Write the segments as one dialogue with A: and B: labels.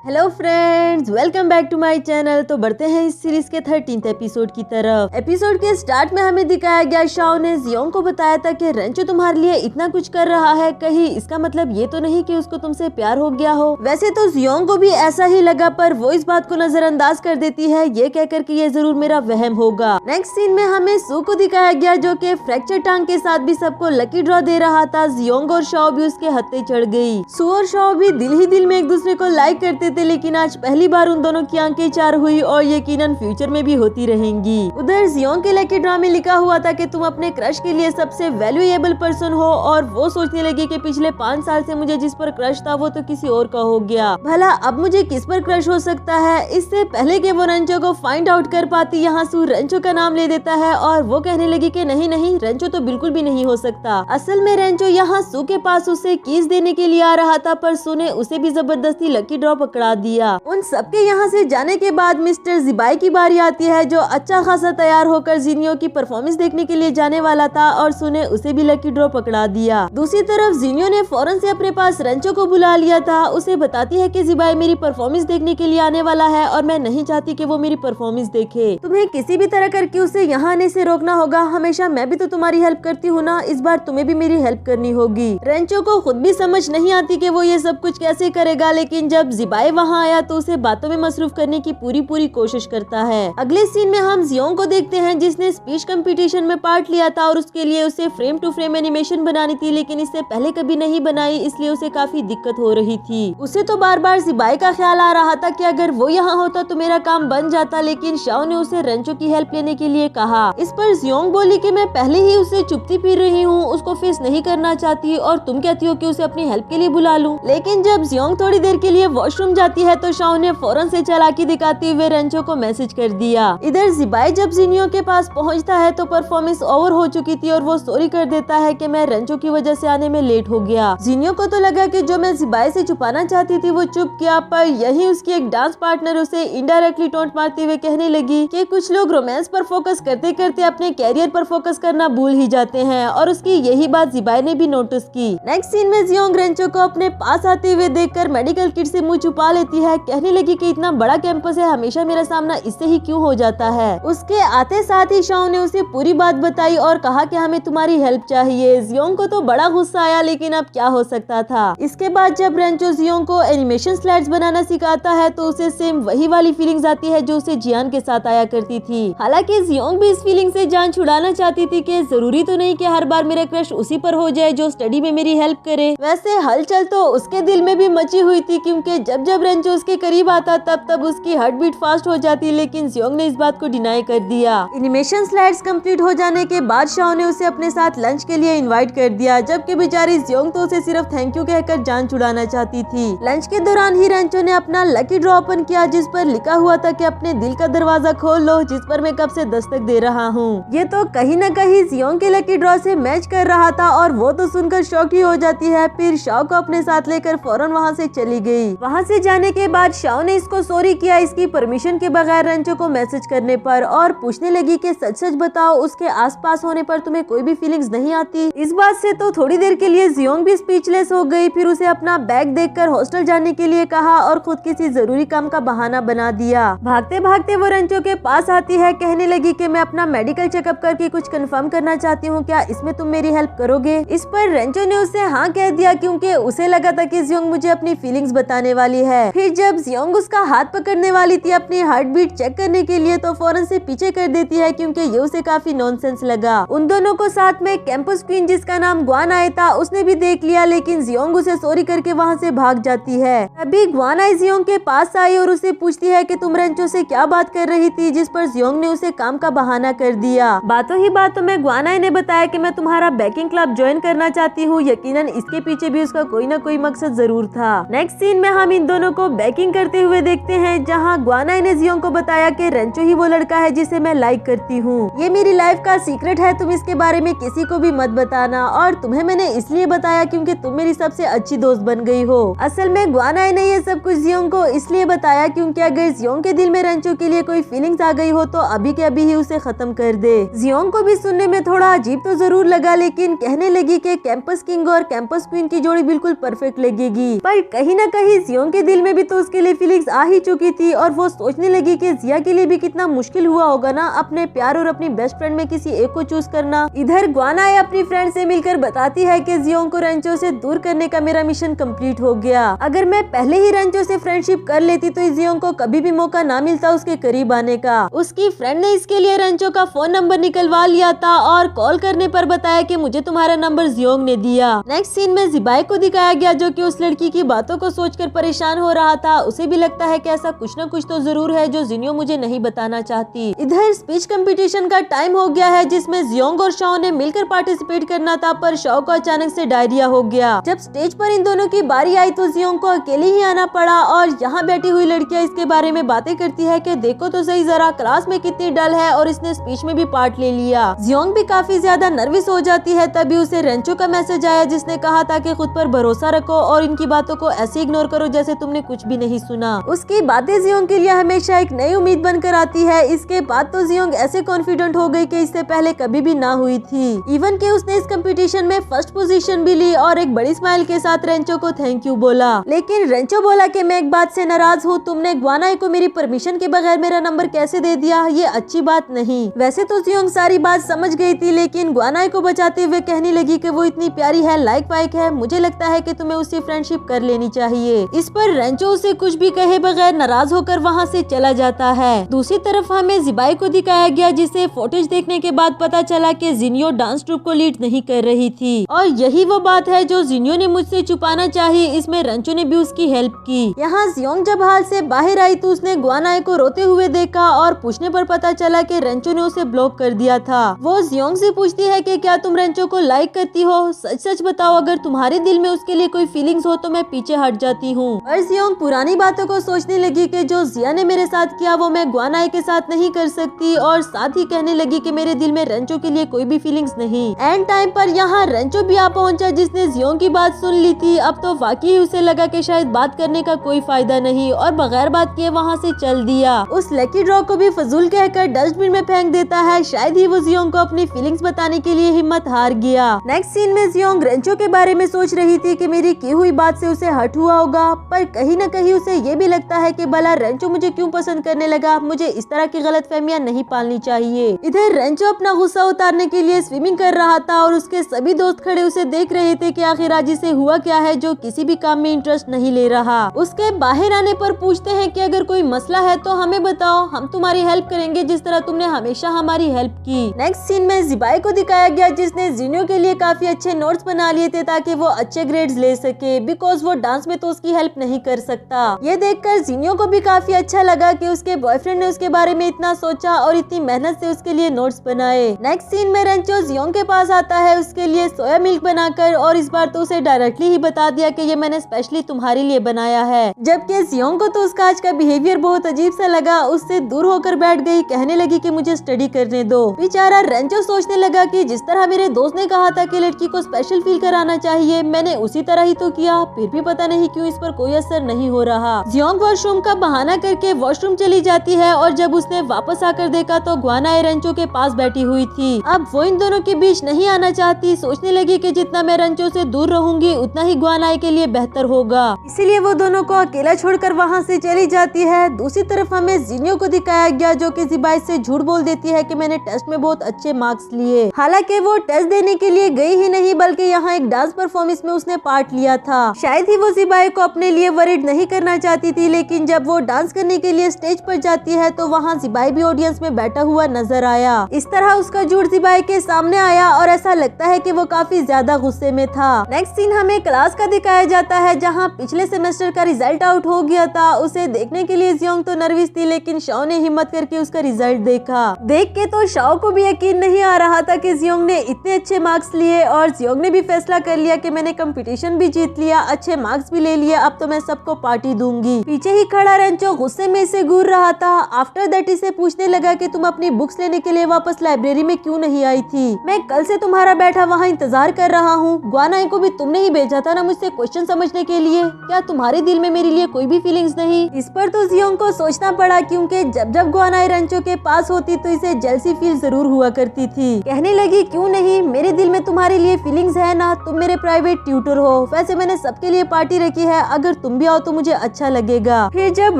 A: Hello friends, welcome back to my channel. तो बढ़ते हैं इस सीरीज के 13th एपिसोड की तरफ। एपिसोड के स्टार्ट में हमें दिखाया गया शाओ ने जियोंग को बताया था कि रेंचो तुम्हारे लिए इतना कुछ कर रहा है, कहीं इसका मतलब ये तो नहीं कि उसको तुमसे प्यार हो गया हो। वैसे तो जियोंग को भी ऐसा ही लगा, पर वो इस बात को नजरअंदाज कर देती है, ये कहकर कि ये जरूर मेरा वहम होगा। नेक्स्ट सीन में हमें सू को दिखाया गया जो कि फ्रैक्चर टांग के साथ भी सबको लकी ड्रॉ दे रहा था। जियोंग और शाओ भी उसके हत्थे चढ़ गई। सू और शाओ भी दिल ही दिल में एक दूसरे को लाइक करते थे, लेकिन आज पहली बार उन दोनों की आंखें चार हुई और यकीनन फ्यूचर में भी होती रहेंगी। उधर जियोंग के लकी ड्रॉ में लिखा हुआ था कि तुम अपने क्रश के लिए सबसे वैल्यूएबल पर्सन हो, और वो सोचने लगी कि पिछले 5 साल से मुझे जिस पर क्रश था वो तो किसी और का हो गया, भला अब मुझे किस पर क्रश हो सकता है। इससे पहले कि वो रेंचो को फाइंड आउट कर पाती, यहाँ सू रेंचो का नाम ले देता है और वो कहने लगी कि नहीं नहीं, रेंचो तो बिल्कुल भी नहीं हो सकता। असल में रेंचो यहाँ सू के पास उसे कीज देने के लिए आ रहा था, पर सू ने उसे भी जबरदस्ती लकी ड्रॉ पकड़ा दिया। उन सबके यहाँ से जाने के बाद मिस्टर जिबाई की बारी आती है, जो अच्छा खासा तैयार होकर जिनियो की परफॉर्मेंस देखने के लिए जाने वाला था, और सू ने उसे भी लकी ड्रॉ पकड़ा दिया। दूसरी तरफ जिनियो ने फौरन से अपने पास रेंचो को बुला लिया था। उसे बताती है कि जिबाई मेरी परफॉर्मेंस देखने के लिए आने वाला है और मैं नहीं चाहती कि वो मेरी परफॉर्मेंस देखे। तुम्हें किसी भी तरह करके उसे यहाँ आने से रोकना होगा। हमेशा मैं भी तो तुम्हारी हेल्प करती हूँ ना, इस बार तुम्हें भी मेरी हेल्प करनी होगी। रेंचो को खुद भी समझ नहीं आती कि वो ये सब कुछ कैसे करेगा, लेकिन जब जिबाई वहाँ आया तो उसे बातों में मसरूफ करने की पूरी कोशिश करता है। अगले सीन में हम जियोंग को देखते हैं, जिसने स्पीच कंपटीशन में पार्ट लिया था और उसके लिए उसे फ्रेम टू फ्रेम एनिमेशन बनानी थी, लेकिन इससे पहले कभी नहीं बनाई, इसलिए उसे काफी दिक्कत हो रही थी। उसे तो बार बार जिबाई का ख्याल आ रहा था कि अगर वो यहाँ होता तो मेरा काम बन जाता, लेकिन शाओ ने उसे रेंचो की हेल्प लेने के लिए कहा। इस पर जियोंग बोली कि मैं पहले ही उसे चुपती फिर रही हूँ, उसको फेस नहीं करना चाहती, और तुम कहती हो कि उसे अपनी हेल्प के लिए बुला लूं। लेकिन जब जियोंग थोड़ी देर के लिए वॉशरूम जाती है तो शाओ ने फौरन से चालाकी दिखाते हुए रेंचो को मैसेज कर दिया। इधर जिबाई जब जिनियो के पास पहुंचता है तो परफॉर्मेंस ओवर हो चुकी थी और वो सॉरी कर देता है कि मैं रेंचो की वजह से आने में लेट हो गया। जिनियो को तो लगा कि जो मैं जिबाई से छुपाना चाहती थी वो चुप किया, पर यही उसकी एक डांस पार्टनर उसे इनडायरेक्टली टोंट मारते हुए कहने लगी कि कुछ लोग रोमांस पर फोकस करते करते अपने कैरियर पर फोकस करना भूल ही जाते हैं, और उसकी यही बात जिबाई ने भी नोटिस की। नेक्स्ट सीन में जियोंग रेंचो को अपने पास आते हुए देखकर मेडिकल किट से मुंह छुपा लेती है, कहने लगी कि इतना बड़ा कैंपस है, हमेशा मेरा सामना इससे ही क्यों हो जाता है। उसके आते साथ ही शाओ ने उसे पूरी बात बताई और कहा कि हमें तुम्हारी हेल्प चाहिए। जियोंग को तो बड़ा गुस्सा आया, लेकिन अब क्या हो सकता था। इसके बाद जब रेंचो जियोंग को एनिमेशन स्लाइड्स बनाना सिखाता है तो उसे सेम वही वाली फीलिंग्स आती है जो उसे जियान के साथ आया करती थी। हालांकि जियोंग भी इस फीलिंग से जान छुड़ाना चाहती थी कि जरूरी तो नहीं कि हर बार मेरा क्रश उसी पर हो जाए जो स्टडी में मेरी हेल्प करे। वैसे हलचल तो उसके दिल में भी मची हुई थी, क्योंकि जब जब रेंचो उसके करीब आता तब उसकी हार्ट बीट फास्ट हो जाती, लेकिन जियोंग ने इस बात को डिनाई कर दिया। एनिमेशन स्लाइड्स कंप्लीट हो जाने के बाद शाओ ने उसे अपने साथ लंच के लिए इनवाइट कर दिया, जबकि बेचारी जियोंग तो उसे सिर्फ थैंक यू कहकर जान छुड़ाना चाहती थी। लंच के दौरान ही रेंचो ने अपना लकी ड्रॉ ओपन किया, जिस पर लिखा हुआ था कि अपने दिल का दरवाजा खोल लो, जिस पर मैं कब से दस्तक दे रहा हूँ। ये तो कहीं न कहीं जियोंग के लकी ड्रॉ से मैच कर रहा था, और वो तो सुनकर शॉक ही हो जाती है। फिर शाओ को अपने साथ लेकर फौरन वहाँ से चली गई। वहाँ से जाने के बाद शाओ ने इसको सॉरी किया इसकी परमिशन के बगैर रेंचो को मैसेज करने पर, और पूछने लगी कि सच सच बताओ, उसके आसपास होने पर तुम्हें कोई भी फीलिंग्स नहीं आती। इस बात से तो थोड़ी देर के लिए जियोंग भी स्पीचलेस हो गई। फिर उसे अपना बैग देखकर हॉस्टल जाने के लिए कहा और खुद किसी जरूरी काम का बहाना बना दिया। भागते भागते वो रेंचो के पास आती है, कहने लगी कि मैं अपना मेडिकल चेकअप करके कुछ कंफर्म करना चाहती हूँ, क्या इसमें तुम मेरी हेल्प करोगे। इस पर रेंचो ने उससे हाँ कह दिया, क्योंकि उसे लगा था कि जियोंग मुझे अपनी फीलिंग्स बताने वाली है। फिर जब जियोंग उसका हाथ पकड़ने वाली थी अपनी हार्ट बीट चेक करने के लिए, तो फौरन से पीछे कर देती है, क्योंकि ये उसे काफी नॉनसेंस लगा। उन दोनों को साथ में कैंपस क्वीन जिसका नाम ग्वान आए था उसने भी देख लिया, लेकिन जियोंग उसे सॉरी करके वहाँ से भाग जाती है। अभी ग्वान आई जियोंग के पास आई और उसे पूछती है कि तुम रेंचो से क्या बात कर रही थी, जिस पर जियोंग ने उसे काम का बहाना कर दिया। बातों ही बातों में ग्वान आई ने बताया कि मैं तुम्हारा बेकिंग क्लब ज्वाइन करना चाहती हूँ। यकीनन इसके पीछे भी उसका कोई न कोई मकसद जरूर था। नेक्स्ट सीन में हम इन दोनों को बेकिंग करते हुए देखते हैं, जहाँ ग्वान आई ने जियोंग को बताया कि रेंचो ही वो लड़का है जिसे मैं लाइक करती हूँ। ये मेरी लाइफ का सीक्रेट है, तुम इसके बारे में किसी को भी मत बताना, और तुम्हें मैंने इसलिए बताया क्योंकि तुम मेरी सबसे अच्छी दोस्त बन गई हो। असल में ग्वान आई ने ये सब कुछ जियोंग को इसलिए बताया क्योंकि अगर जियोंग के दिल में रेंचो के लिए कोई फीलिंग्स आ गई हो तो अभी के अभी ही उसे खत्म कर दे। जियोंग को भी सुनने में थोड़ा अजीब तो जरूर लगा, लेकिन कहने लगी कि कैंपस किंग और कैंपस क्वीन की जोड़ी बिल्कुल परफेक्ट लगेगी। पर कहीं न कहीं जियोंग के दिल में भी तो उसके लिए फीलिंग्स आ ही चुकी थी और वो सोचने लगी कि जिया के लिए भी कितना मुश्किल हुआ होगा ना अपने प्यार और अपनी बेस्ट फ्रेंड में किसी एक को चूज करना। इधर ग्वानाए अपनी फ्रेंड से मिलकर बताती है कि जियोंग को रेंचो से दूर करने का मेरा मिशन कंप्लीट हो गया। अगर मैं पहले ही रेंचो से फ्रेंडशिप कर लेती तो जियोंग को कभी भी मौका ना मिलता उसके करीब आने का। उसकी फ्रेंड ने इसके लिए रेंचो का फोन नंबर निकलवा लिया था और कॉल करने पर बताया कि मुझे तुम्हारा नंबर जियोंग ने दिया। नेक्स्ट सीन में जिबाई को दिखाया गया जो कि उस लड़की की बातों को सोचकर परेशान हो रहा था। उसे भी लगता है कि ऐसा कुछ न कुछ तो जरूर है जो जिनियो मुझे नहीं बताना चाहती। इधर स्पीच कंपटीशन का टाइम हो गया है जिसमें जियोंग और शाओ ने मिलकर पार्टिसिपेट करना था, पर शाओ को अचानक से डायरिया हो गया। जब स्टेज पर इन दोनों की बारी आई तो जियोंग को अकेले ही आना पड़ा और यहाँ बैठी हुई लड़कियां इसके बारे में बातें करती है कि देखो तो सही जरा क्लास में कितनी डल है और इसने स्पीच में भी पार्ट ले लिया। जियोंग भी काफी ज्यादा नर्वस हो जाती है। तभी उसे रेंचो का मैसेज आया जिसने कहा था कि खुद पर भरोसा रखो और इनकी बातों को ऐसे इग्नोर करो जैसे तुमने कुछ भी नहीं सुना। उसकी बातें जियोंग के लिए हमेशा एक नई उम्मीद बनकर आती है। इसके बाद तो जियोंग ऐसे कॉन्फिडेंट हो गई कि इससे पहले कभी भी ना हुई थी। इवन कि उसने इस कंपटीशन में फर्स्ट पोजीशन भी ली और एक बड़ी स्माइल के साथ रेंचो को थैंक यू बोला। लेकिन रेंचो बोला कि मैं एक बात से नाराज हूँ, तुमने ग्वानाए को मेरी परमिशन के बगैर मेरा नंबर कैसे दे दिया, ये अच्छी बात नहीं। वैसे तो जियोंग सारी बात समझ गई थी लेकिन ग्वानाए को बचाते हुए कहने लगी कि वो इतनी प्यारी है, लाइक वाइक है, मुझे लगता है कि तुम्हें उससे फ्रेंडशिप कर लेनी चाहिए। इस पर रेंचो उसे कुछ भी कहे बगैर नाराज होकर वहाँ से चला जाता है। दूसरी तरफ हमें जिबाई को दिखाया गया जिसे फुटेज देखने के बाद पता चला कि जिनियो डांस ट्रूप को लीड नहीं कर रही थी और यही वो बात है जो जिनियो ने मुझसे छुपाना चाहिए। इसमें रेंचो ने भी उसकी हेल्प की। यहाँ जियोंग जब हाल से बाहर आई तो उसने ग्वानाए को रोते हुए देखा और पूछने पर पता चला कि रेंचो ने उसे ब्लॉक कर दिया था। वो जियोंग से पूछती है कि क्या तुम रेंचो को लाइक करती हो, सच सच बताओ, अगर तुम्हारे दिल में उसके लिए कोई फीलिंग्स हो तो मैं पीछे हट जाती हूँ। और जियोंग पुरानी बातों को सोचने लगी कि जो जिया ने मेरे साथ किया वो मैं ग्वानाए के साथ नहीं कर सकती और साथ ही कहने लगी कि मेरे दिल में रेंचो के लिए कोई भी फीलिंग्स नहीं। एंड टाइम पर यहाँ रेंचो भी आ पहुंचा जिसने जियोंग की बात सुन ली थी। अब तो वाकई उसे लगा कि शायद बात करने का कोई फायदा नहीं और बगैर बात किए वहाँ से चल दिया। उस लकी ड्रॉ को भी फजूल कहकर डस्टबिन में फेंक देता है। शायद ही वो जियोंग को अपनी फीलिंग्स बताने के लिए हिम्मत हार गया। नेक्स्ट सीन में जियोंग रेंचो के बारे में सोच रही थी कि मेरी की हुई बात से उसे हर्ट हुआ होगा, पर कहीं न कहीं उसे ये भी लगता है कि भला रेंचो मुझे क्यों पसंद करने लगा, मुझे इस तरह की गलतफहमियां नहीं पालनी चाहिए। इधर रेंचो अपना गुस्सा उतारने के लिए स्विमिंग कर रहा था और उसके सभी दोस्त खड़े उसे देख रहे थे कि आखिर आज इसे हुआ क्या है जो किसी भी काम में इंटरेस्ट नहीं ले रहा। उसके बाहर आने पर पूछते हैं कि अगर कोई मसला है तो हमें बताओ, हम तुम्हारी हेल्प करेंगे जिस तरह तुमने हमेशा हमारी हेल्प की। नेक्स्ट सीन में जिबाई को दिखाया गया जिसने जिनियो के लिए काफी अच्छे नोट्स बना लिए थे ताकि वो अच्छे ग्रेड्स ले सके, बिकॉज वो डांस में तो उसकी हेल्प नहीं कर सकता। ये देखकर जिनियो को भी काफी अच्छा लगा कि उसके बॉयफ्रेंड ने उसके बारे में इतना सोचा और इतनी मेहनत से उसके लिए नोट्स बनाए। नेक्स्ट सीन में रेंचो जियोंग के पास आता है उसके लिए सोया मिल्क बनाकर और इस बार तो उसे डायरेक्टली ही बता दिया कि ये मैंने स्पेशली तुम्हारे लिए बनाया है। जबकि जियोंग को तो उसका आज का बिहेवियर बहुत अजीब सा लगा, उससे दूर होकर बैठ गई, कहने लगी कि मुझे स्टडी करने दो। बेचारा रेंचो सोचने लगा कि जिस तरह मेरे दोस्त ने कहा था कि लड़की को स्पेशल फील कराना चाहिए, मैंने उसी तरह ही तो किया, फिर भी पता नहीं क्यों इस पर कोई असर नहीं हो रहा। जियोंग वॉशरूम का बहाना करके वॉशरूम चली जाती है और जब उसने वापस आकर देखा तो ग्वानाए रेंचो के पास बैठी हुई थी। अब वो इन दोनों के बीच नहीं आना चाहती, सोचने लगी कि जितना मैं रेंचो से दूर रहूंगी उतना ही ग्वानाए के लिए बेहतर होगा, इसीलिए वो दोनों को अकेला छोड़कर वहाँ से चली जाती है। दूसरी तरफ हमें जिनियो को दिखाया गया जो कि जिबाई से झूठ बोल देती है कि मैंने टेस्ट में बहुत अच्छे मार्क्स लिए। हालांकि वो टेस्ट देने के लिए गई ही नहीं बल्कि यहाँ एक डांस परफॉर्मेंस में उसने पार्ट लिया था। शायद ही वो जिबाई को अपने लिए वरीड नहीं करना चाहती थी, लेकिन जब वो डांस करने के लिए स्टेज पर जाती है तो वहाँ जिबाई भी ऑडियंस में बैठा हुआ नजर आया। इस तरह उसका झूठ जिबाई के सामने आया और ऐसा लगता है कि वो काफी ज्यादा गुस्से में था। नेक्स्ट सीन हमें क्लास का दिखाया जाता है जहाँ पिछले सेमेस्टर का रिजल्ट आउट हो गया था। उसे देखने के लिए जियोंग तो नर्वस थी लेकिन शाओ ने हिम्मत करके उसका रिजल्ट देखा। देख के तो शाओ को भी यकीन नहीं आ रहा था कि जियोंग ने इतने अच्छे मार्क्स लिए और जियोंग ने भी फैसला कर लिया कि मैंने कंपटीशन भी जीत लिया, अच्छे मार्क्स भी ले लिए, अब तो मैं सबको पार्टी दूंगी। पीछे ही खड़ा रेंचो गुस्से में इसे घूर रहा था। आफ्टर दैट इसे पूछने लगा कि तुम अपनी बुक्स लेने के लिए वापस लाइब्रेरी में क्यों नहीं आई थी? मैं कल से तुम्हारा बैठा वहाँ इंतजार कर रहा हूँ। ग्वानाए को भी तुमने ही भेजा था ना मुझसे क्वेश्चन समझने के लिए, क्या तुम्हारे दिल में मेरे लिए कोई भी फीलिंग्स नहीं? इस पर तो जियोंग को सोचना पड़ा क्योंकि जब जब ग्वानाए रेंचो के पास होती तो इसे जेलसी फील जरूर हुआ करती थी। कहने लगी क्यों नहीं, मेरे दिल में तुम्हारे लिए फीलिंग्स है ना, तुम मेरे प्राइवेट ट्यूटर हो, वैसे मैंने सबके लिए पार्टी रखी है, अगर तुम तुम भी आओ तो मुझे अच्छा लगेगा। फिर जब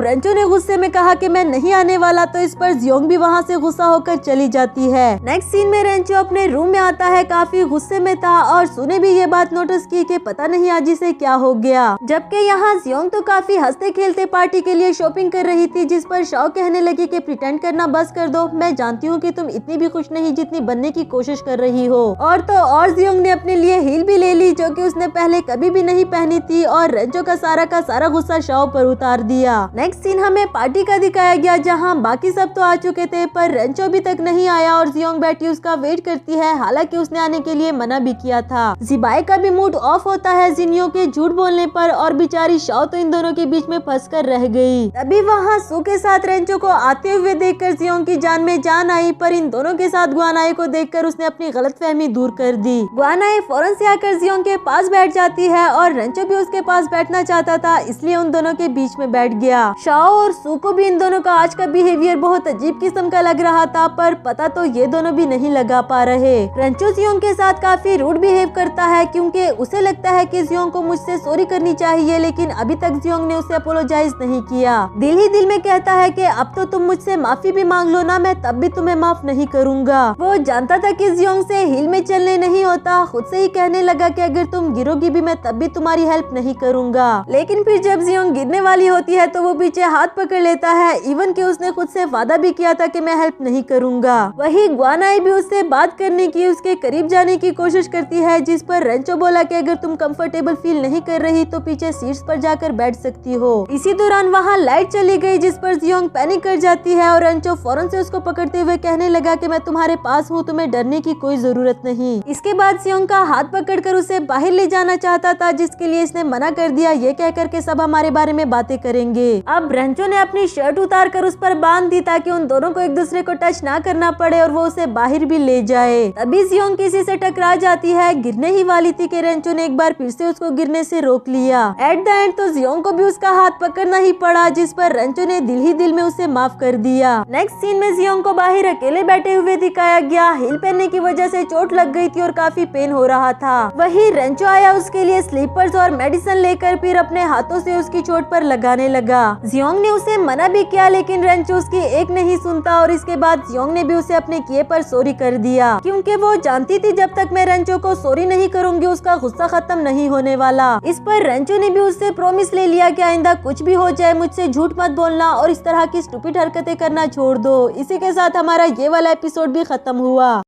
A: रेंचो ने गुस्से में कहा कि मैं नहीं आने वाला तो इस पर जियोंग भी वहाँ से गुस्सा होकर चली जाती है। नेक्स्ट सीन में रेंचो अपने रूम में आता है, काफी गुस्से में था और सुने भी ये बात नोटिस की कि पता नहीं आज इसे क्या हो गया। जबकि यहाँ जियोंग तो काफी हंसते खेलते पार्टी के लिए शॉपिंग कर रही थी, जिस पर शाओ कहने लगी कि प्रिटेंड करना बस कर दो, मैं जानती हूँ कि तुम इतनी भी खुश नहीं जितनी बनने की कोशिश कर रही हो। और तो और जियोंग ने अपने लिए हील भी ले ली जो कि उसने पहले कभी भी नहीं पहनी थी और रेंचो का सारा गुस्सा शाओ पर उतार दिया। नेक्स्ट सीन हमें पार्टी का दिखाया गया जहाँ बाकी सब तो आ चुके थे पर रेंचो अभी तक नहीं आया और जियोंग बैठी उसका वेट करती है, हालांकि उसने आने के लिए मना भी किया था। जिबाई का भी मूड ऑफ होता है जिनियो के झूठ बोलने पर और बेचारी शाओ तो इन दोनों के बीच में फंस कर रह गई। तभी वहाँ सू के साथ रेंचो को आते हुए देखकर जियोंग की जान में जान आई, पर इन दोनों के साथ गुआनाई को देखकर उसने अपनी गलतफहमी दूर कर दी। गुआनाई फौरन से आकर जियोंग के पास बैठ जाती है और रेंचो भी उसके पास बैठना चाहता था, इसलिए उन दोनों के बीच में बैठ गया। शाओ और सू को भी इन दोनों का आज का बिहेवियर बहुत अजीब किस्म का लग रहा था, पर पता तो ये दोनों भी नहीं लगा पा रहे। रेंचो जियोंग के साथ काफी रूड बिहेव करता है क्योंकि उसे लगता है कि जियोंग को मुझसे सॉरी करनी चाहिए, लेकिन अभी तक जियोंग ने उसे अपोलोजाइज नहीं किया। दिल ही दिल में कहता है कि अब तो तुम मुझसे माफी भी मांग लो ना, मैं तब भी तुम्हें माफ नहीं करूंगा। वो जानता था कि जियोंग से हिल में चलने नहीं होता, खुद से ही कहने लगा कि अगर तुम गिरोगी भी मैं तब भी तुम्हारी हेल्प नहीं करूंगा। लेकिन फिर जब जियोंग गिरने वाली होती है तो वो पीछे हाथ पकड़ लेता है, इवन कि उसने खुद से वादा भी किया था कि मैं हेल्प नहीं करूंगा। वही गुआनाई भी उससे बात करने की, उसके करीब जाने की कोशिश करती है, जिस पर रेंचो बोला कि अगर तुम कंफर्टेबल फील नहीं कर रही तो पीछे सीट्स पर जाकर बैठ सकती हो। इसी दौरान वहाँ लाइट चली गई जिस पर जियोंग पैनिक कर जाती है और रेंचो फौरन से उसको पकड़ते हुए कहने लगा कि मैं तुम्हारे पास हूँ, तुम्हें डरने की कोई जरूरत नहीं। इसके बाद जियोंग का हाथ पकड़कर उसे बाहर ले जाना चाहता था, जिसके लिए इसने मना कर दिया, ये कहकर के सब हमारे बारे में बातें करेंगे। अब रेंचो ने अपनी शर्ट उतार कर उस पर बांध दी ताकि उन दोनों को एक दूसरे को टच ना करना पड़े और वो उसे बाहर भी ले जाए। तभी जियोंग किसी से टकरा जाती है, गिरने ही वाली थी कि रेंचो ने एक बार फिर से उसको गिरने से रोक लिया। एट द एंड तो जियोंग को भी उसका हाथ पकड़ना ही पड़ा, जिस पर रेंचो ने दिल ही दिल में उसे माफ कर दिया। नेक्स्ट सीन में जियोंग को बाहर अकेले बैठे हुए दिखाया गया। हिल पहनने की वजह से चोट लग गई थी और काफी पेन हो रहा था। वही रेंचो आया उसके लिए स्लीपर्स और मेडिसिन लेकर फिर अपने हाथों से उसकी चोट पर लगाने लगा। जियोंग ने उसे मना भी किया लेकिन रेंचो उसकी एक नहीं सुनता और इसके बाद जियोंग ने भी उसे अपने किए पर सॉरी कर दिया, क्योंकि वो जानती थी जब तक मैं रेंचो को सॉरी नहीं करूंगी उसका गुस्सा खत्म नहीं होने वाला। इस पर रेंचो ने भी उससे प्रॉमिस ले लिया कि आइंदा कुछ भी हो जाए मुझसे झूठ मत बोलना और इस तरह की स्टूपिड हरकतें करना छोड़ दो। इसी के साथ हमारा ये वाला एपिसोड भी खत्म हुआ।